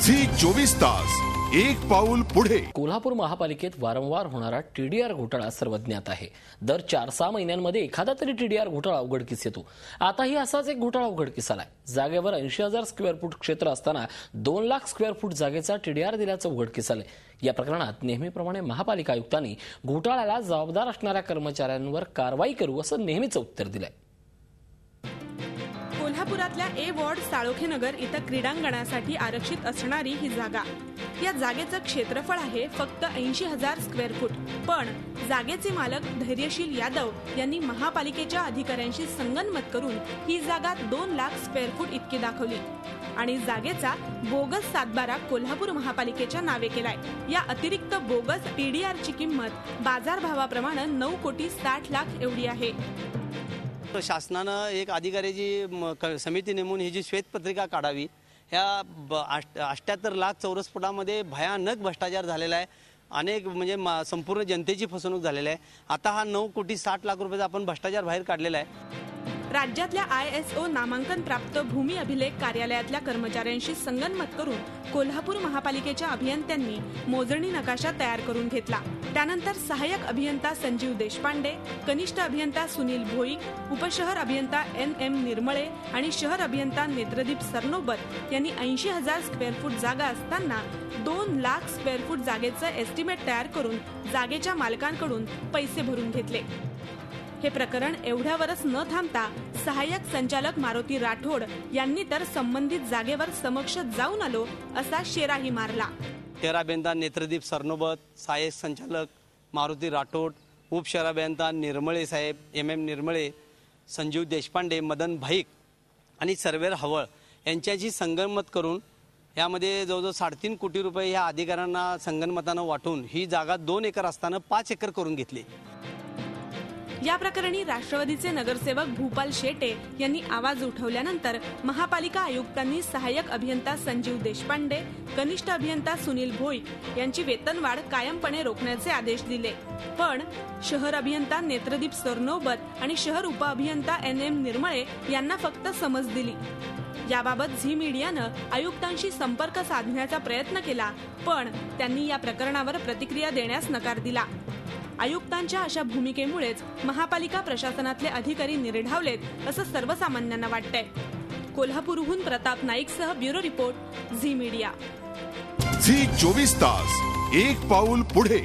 Zee 24 तास एक पाऊल पुढे। कोल्हापूर महापालिकेत वारंवार होणारा टीडीआर घोटाळा सर्वज्ञात आहे। दर 4-6 महिन्यांमध्ये एखादा तरी टीडीआर घोटाळा उघडकीस येतो। आताही असाच एक घोटाळा उघडकीस आलाय। जागेवर 80,000 स्क्वेअर फूट क्षेत्र असताना 2 लाख स्क्वेअर फूट जागेचा टीडीआर दिल्याचं उघडकीस आलंय। या प्रकरणात नेहमीप्रमाणे महापालिका आयुक्तांनी घोटाळ्याला जबाबदार असणाऱ्या कर्मचाऱ्यांवर कारवाई करू असं नेहमीचं उत्तर दिलंय। कोल्हापुरातल्या ए वॉर्ड साळोखे नगर इथं क्रीडांगणासाठी आरक्षित असणारी ही जागा, या जागेचं क्षेत्रफळ आहे फक्त 80,000 स्क्वेअर फूट। पण जागेचे मालक धैर्यशील यादव यांनी महापालिकेच्या अधिकाऱ्यांशी संगनमत करून ही जागा 2 लाख स्क्वेअर फूट इतकी दाखवली आणि जागेचा बोगस सातबारा कोल्हापूर महापालिकेच्या नावे केलाय। या अतिरिक्त बोगस टीडीआरची किंमत बाजारभावाप्रमाणे 9,60,00,000 एवढी आहे। शासनानं एक अधिकाऱ्याची समिती नेमून ही जी श्वेतपत्रिका काढावी। ह्या 78 लाख चौरस फुटामध्ये भयानक भ्रष्टाचार झालेला आहे। अनेक म्हणजे संपूर्ण जनतेची फसवणूक झालेली आहे। आता हा 9,60,00,000 रुपयाचा आपण भ्रष्टाचार बाहेर काढलेला आहे। राज्यातल्या ISO नामांकन प्राप्त भूमी अभिलेख कार्यालयातल्या कर्मचाऱ्यांशी संगनमत करून कोल्हापूर महापालिकेच्या अभियंत्यांनी मोजणी नकाशा तयार करून घेतला। त्यानंतर सहाय्यक अभियंता संजीव देशपांडे, कनिष्ठ अभियंता सुनील भोईक, उपशहर अभियंता NM निर्मळे आणि शहर अभियंता नेत्रदीप सरनोबत यांनी 80,000 स्क्वेअर फूट जागा असताना 2 लाख स्क्वेअर फूट जागेचं एस्टिमेट तयार करून जागेच्या मालकांकडून पैसे भरून घेतले। हे प्रकरण एवढ्यावरच न थांबता सहाय्यक संचालक मारुती राठोड यांनी तर संबंधित जागेवर समक्ष जाऊन आलो असा शेराही मारला। शहर अभियंता नेत्रदीप सरनोबत, सहाय्यक संचालक मारुती राठोड, उपशहर अभियंता निर्मळे साहेब MM निर्मळे, संजीव देशपांडे, मदन भाईक आणि सर्वेर हवळ यांच्याशी संगनमत करून यामध्ये जवळजवळ 3.5 कोटी रुपये या अधिकाऱ्यांना संगनमतानं वाटून ही जागा 2 एकर असताना 5 एकर करून घेतली। या प्रकरणी राष्ट्रवादीचे नगरसेवक भूपाल शेटे यांनी आवाज उठवल्यानंतर महापालिका आयुक्तांनी सहाय्यक अभियंता संजीव देशपांडे, कनिष्ठ अभियंता सुनील भोईक यांची वेतनवाढ कायमपणे रोखण्याचे आदेश दिले। पण शहर अभियंता नेत्रदीप सरनोबत आणि शहर उपअभियंता NM निर्मळे यांना फक्त समज दिली। याबाबत झी मीडियानं आयुक्तांशी संपर्क साधण्याचा प्रयत्न केला, पण त्यांनी या प्रकरणावर प्रतिक्रिया देण्यास नकार दिला। आयुक्तांच्या अशा भूमिकेमुळेच महापालिका प्रशासनातले अधिकारी निर्ढावलेत असं सर्वसामान्यांना वाटतंय। कोल्हापूरहून प्रताप नाईकसह bureau report, Zee media. Zee 24 तास एक पाऊल पुढे।